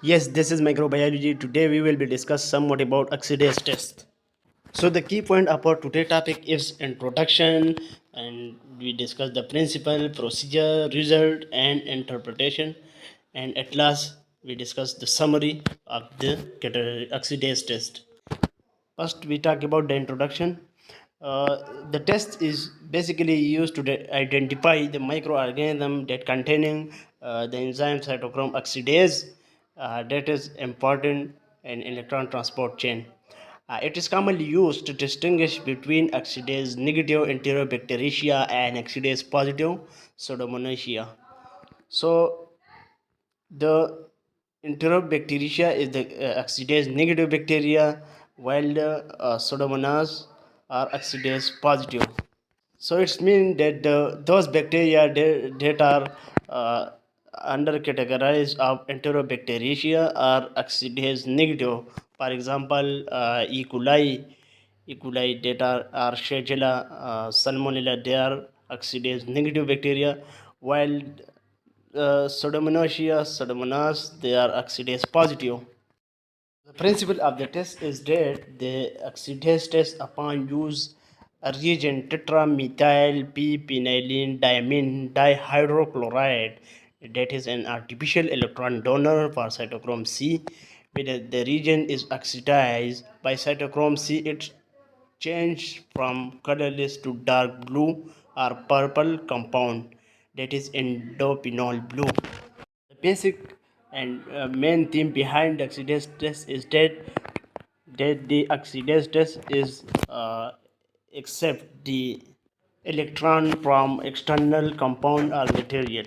Yes, this is microbiology. Today we will be discuss somewhat about oxidase test. So the key point about today's topic is introduction, and we discuss the principle, procedure, result, and interpretation. And at last we discuss the summary of the oxidase test. First, we talk about the introduction. The test is basically used to identify the microorganism that containing the enzyme cytochrome oxidase that is important in electron transport chain. It is commonly used to distinguish between oxidase negative enterobacteriaceae and oxidase positive pseudomonas. So the enterobacteriaceae is the oxidase negative bacteria, while the pseudomonas are oxidase positive. So it's mean that those bacteria that are uh, under categorized of enterobacteriaceae are oxidase negative. For example, E. coli that are Shigella, Salmonella, they are oxidase negative bacteria, while Pseudomonas, they are oxidase positive. The principle of the test is that the oxidase test upon use a reagent tetramethyl p-penylene diamine dihydrochloride, that is an artificial electron donor for cytochrome C. When the reagent is oxidized by cytochrome C, it changes from colorless to dark blue or purple compound, that is endophenol blue. The basic and main theme behind the oxidase test is that the oxidase test is accept the electron from external compound or material.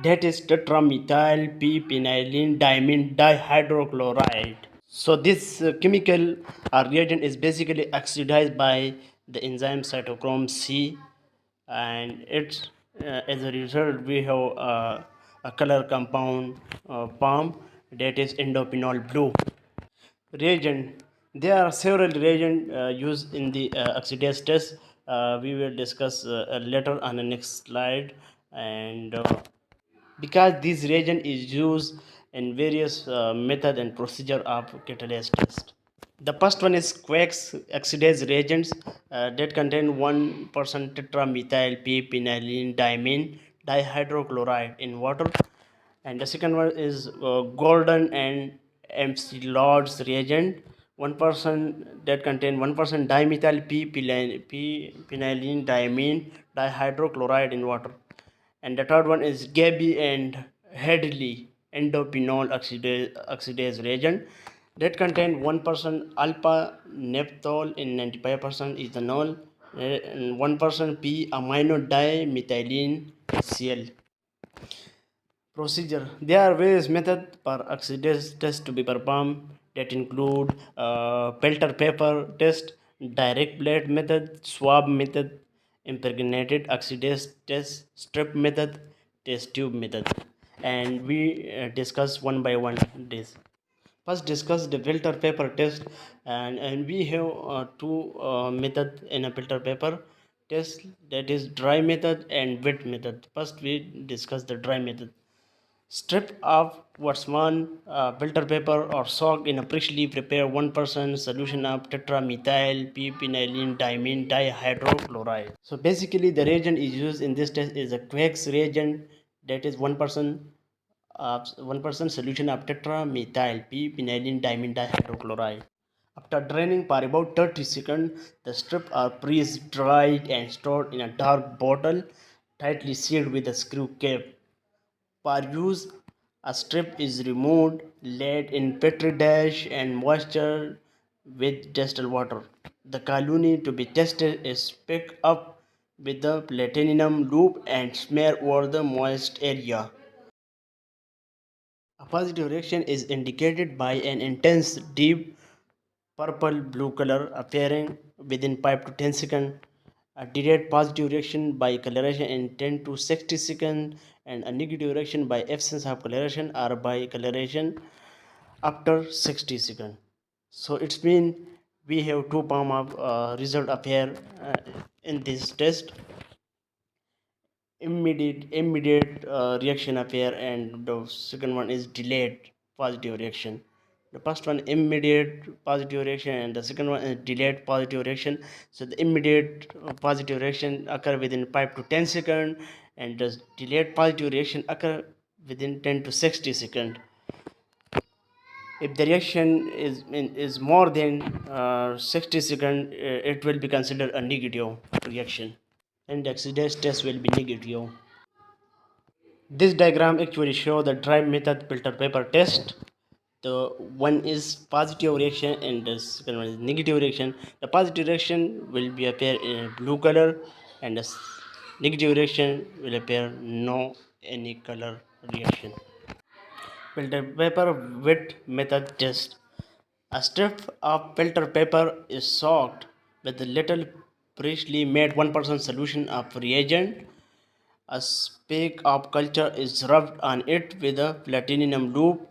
That is tetramethyl p-penylene diamine dihydrochloride. So this chemical reagent is basically oxidized by the enzyme cytochrome C, and it's as a result we have a color compound form, that is endophenol blue. Reagent. There are several reagents used in the oxidase test. We will discuss later on the next slide, and because this reagent is used in various method and procedure of catalase test. The first one is Quex oxidase reagents that contain 1% tetramethyl p-penylene diamine dihydrochloride in water. And the second one is Golden and MC Lords reagent, 1% that contain 1% dimethyl p-penylene diamine dihydrochloride in water. And the third one is Gaby and Headley endophenol oxidase reagent that contain 1% alpha naphthol in 95% ethanol and 1% p amino dimethylene HCl. Procedure. There are various methods for oxidase test to be performed that include filter paper test, direct plate method, swab method, impregnated oxidase test, strip method, test tube method. And we discuss one by one this. First discuss the filter paper test, and we have two methods in a filter paper test, that is dry method and wet method. First we discuss the dry method. Strip of what's one filter paper or soak in a freshly prepared 1% solution of tetramethyl p-penylene diamine dihydrochloride. So basically the reagent is used in this test is a Quex reagent, that is 1% solution of tetramethyl p-penylene diamine dihydrochloride. After draining for about 30 seconds, the strips are freeze-dried and stored in a dark bottle, tightly sealed with a screw cap. For use, a strip is removed, laid in petri dish and moisturized with distilled water. The colony to be tested is picked up with the platinum loop and smeared over the moist area. A positive reaction is indicated by an intense deep purple blue color appearing within 5 to 10 seconds. A delayed positive reaction by coloration in 10 to 60 seconds, and a negative reaction by absence of coloration or by coloration after 60 seconds. So it's mean we have two form of result appear in this test. Immediate reaction appear, and the second one is delayed positive reaction. The first one immediate positive reaction and the second one is delayed positive reaction. So the immediate positive reaction occur within 5 to 10 seconds and the delayed positive reaction occur within 10 to 60 seconds. If the reaction is more than 60 seconds, it will be considered a negative reaction and the oxidase test will be negative. This diagram actually shows the dry method filter paper test. The one is positive reaction and the second one is negative reaction. The positive reaction will be appear in blue color and the negative reaction will appear no any color reaction. Filter paper wet method test. A strip of filter paper is soaked with a little freshly made 1% solution of reagent. A speck of culture is rubbed on it with a platinum loop.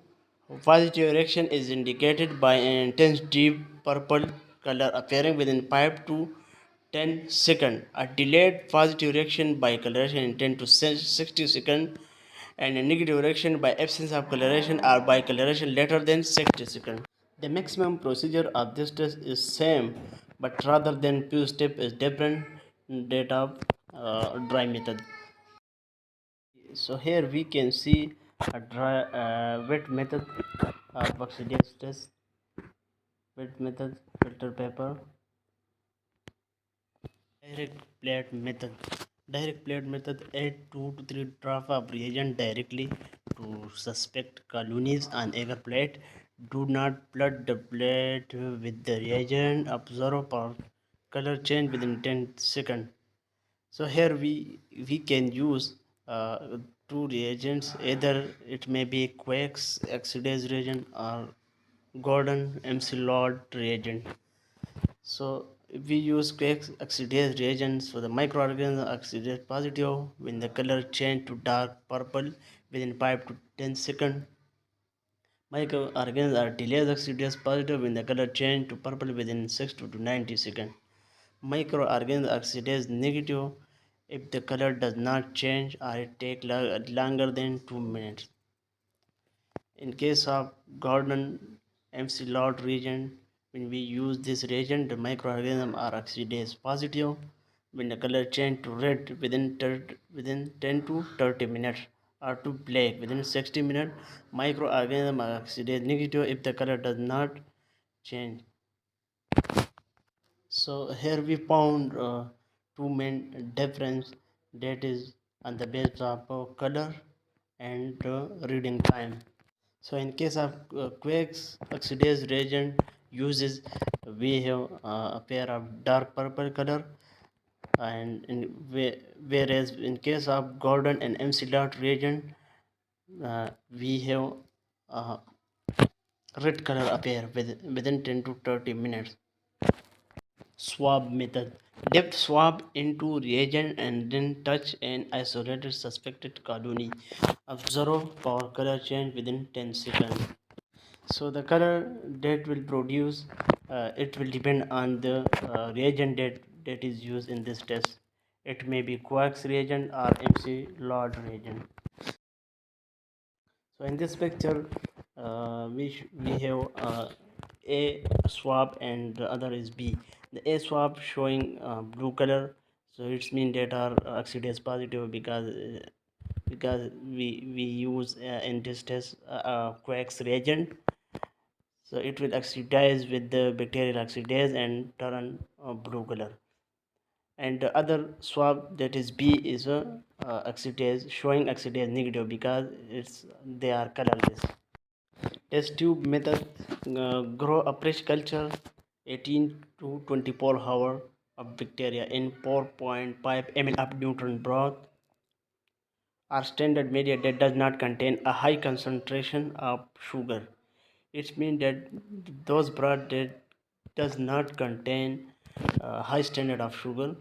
Positive reaction is indicated by an intense deep purple color appearing within 5 to 10 seconds. A delayed positive reaction by coloration in 10 to 60 seconds and a negative reaction by absence of coloration or by coloration later than 60 seconds. The maximum procedure of this test is same, but rather than few step is different that of dry method. So here we can see a dry wet method of oxidase test. Wet method filter paper. Direct plate method. Direct plate method add 2 to 3 drops of reagent directly to suspect colonies on agar plate. Do not flood the plate with the reagent. Observe for color change within 10 seconds. So here we can use two reagents. Either it may be Quakes oxidase reagent or Gordon MC Lord reagent. So if we use Quakes oxidase reagents, so the microorganism oxidase positive when the color change to dark purple within 5 to 10 seconds. Microorganisms are delayed oxidase positive when the color change to purple within 60 to 90 seconds. Microorganisms oxidase negative if the color does not change or it takes longer than 2 minutes. In case of Gordon MC Lord reagent, when we use this reagent, the microorganisms are oxidase positive when the color change to red within 10 to 30 minutes or to black within 60 minutes. Microorganisms are oxidase negative if the color does not change. So here we found two main difference, that is on the basis of color and reading time. So in case of Quakes oxidase reagent uses, we have a pair of dark purple color, and whereas in case of Gordon and MC dot reagent, we have red color appear within 10 to 30 minutes. Swab method. Depth swab into reagent and then touch an isolated suspected colony. Observe for color change within 10 seconds. So the color that will produce, it will depend on the reagent that is used in this test. It may be Quarks reagent or MC Lord reagent. So in this picture, we have A swab and the other is B. The A swab showing blue color, so it's mean that are oxidase positive because we use in this test Quarks reagent. So it will oxidize with the bacterial oxidase and turn blue color. And the other swab that is B is a oxidase showing oxidase negative because they are colorless. Test tube method. Grow a fresh culture 18 to 24 hour of bacteria in 4.5 ml of neutron broth or standard media that does not contain a high concentration of sugar. It means that those broth that does not contain high standard of sugar.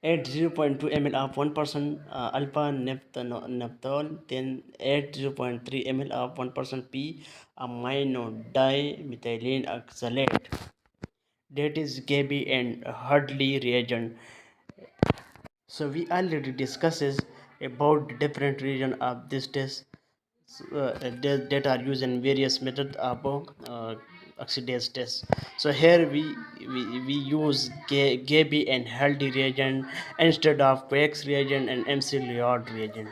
Add 0.2 ml of 1% alpha naphthol, then add 0.3 ml of 1% p amino dimethylene oxalate, that is Gaby and Hardley reagent. So we already discusses about the different region of this test. that are used in various methods of oxidase test. So here we use Gaby and Haldy reagent instead of Quakes reagent and MC Leod reagent.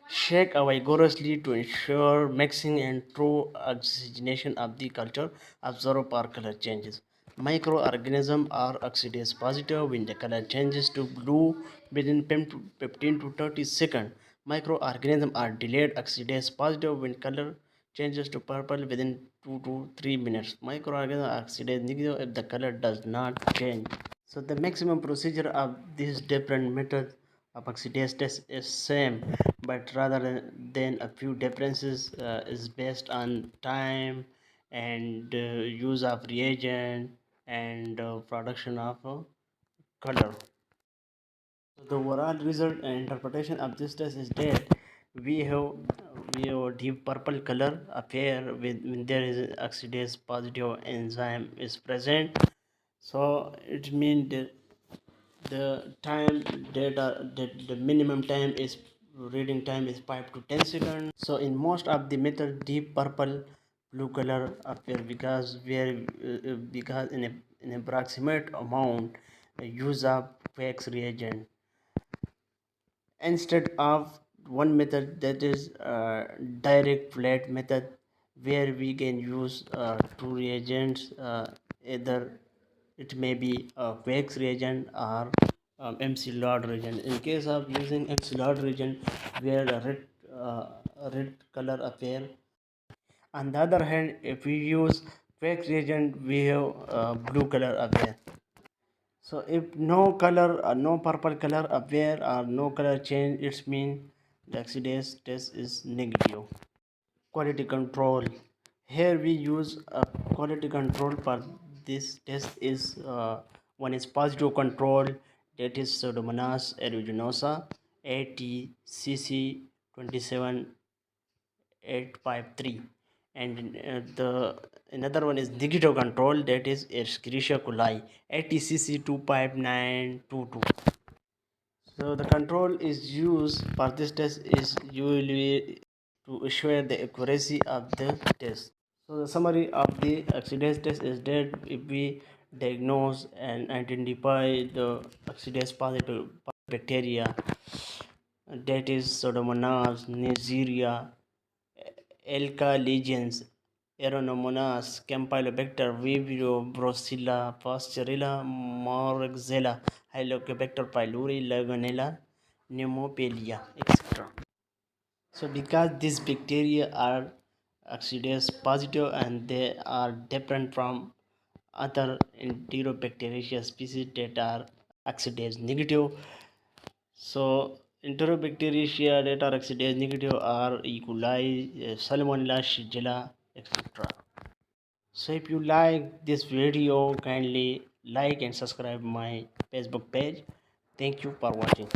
Shake vigorously to ensure mixing and true oxygenation of the culture. Observe for color changes. Microorganisms are oxidase positive when the color changes to blue within 15 to 30 seconds. Microorganisms are delayed oxidase positive when color changes to purple within 2 to 3 minutes. Microorganisms are oxidase negative if the color does not change. So the maximum procedure of these different methods of oxidase test is same, but rather than a few differences is based on time and use of reagent and production of color. So the overall result and interpretation of this test is that we have we have a deep purple color appear with when there is oxidase positive enzyme is present. So it means that the time data that the minimum time is reading time is 5 to 10 seconds. So in most of the method deep purple blue color appear because in approximate amount use of wax reagent instead of one method, that is direct flat method, where we can use two reagents, either it may be a wax reagent or MC Lord reagent. In case of using MC Lord reagent, where a red color appear. On the other hand, if we use wax reagent, we have blue color appear. So if no color, no purple color appear or no color change, it means the oxidase test is negative. Quality control. Here we use a quality control for this test is one is positive control, that is Pseudomonas aeruginosa ATCC 27853, and the another one is negative control, that is Escherichia coli ATCC 25922. So the control is used for this test is usually to assure the accuracy of the test. So the summary of the oxidase test is that if we diagnose and identify the oxidase positive bacteria, that is Pseudomonas, Neisseria, Elka legions, Aeromonas, Campylobacter, Vibrio, Brucella, Pasteurella, Moraxella, Helicobacter pylori, Legionella, Pneumopelia, etc. So because these bacteria are oxidase positive and they are different from other enterobacteriaceae species that are oxidase negative. So enterobacteriaceae that are oxidase negative are E. coli, Salmonella, Shigella, etc. So if you like this video, kindly like and subscribe my Facebook page. Thank you for watching.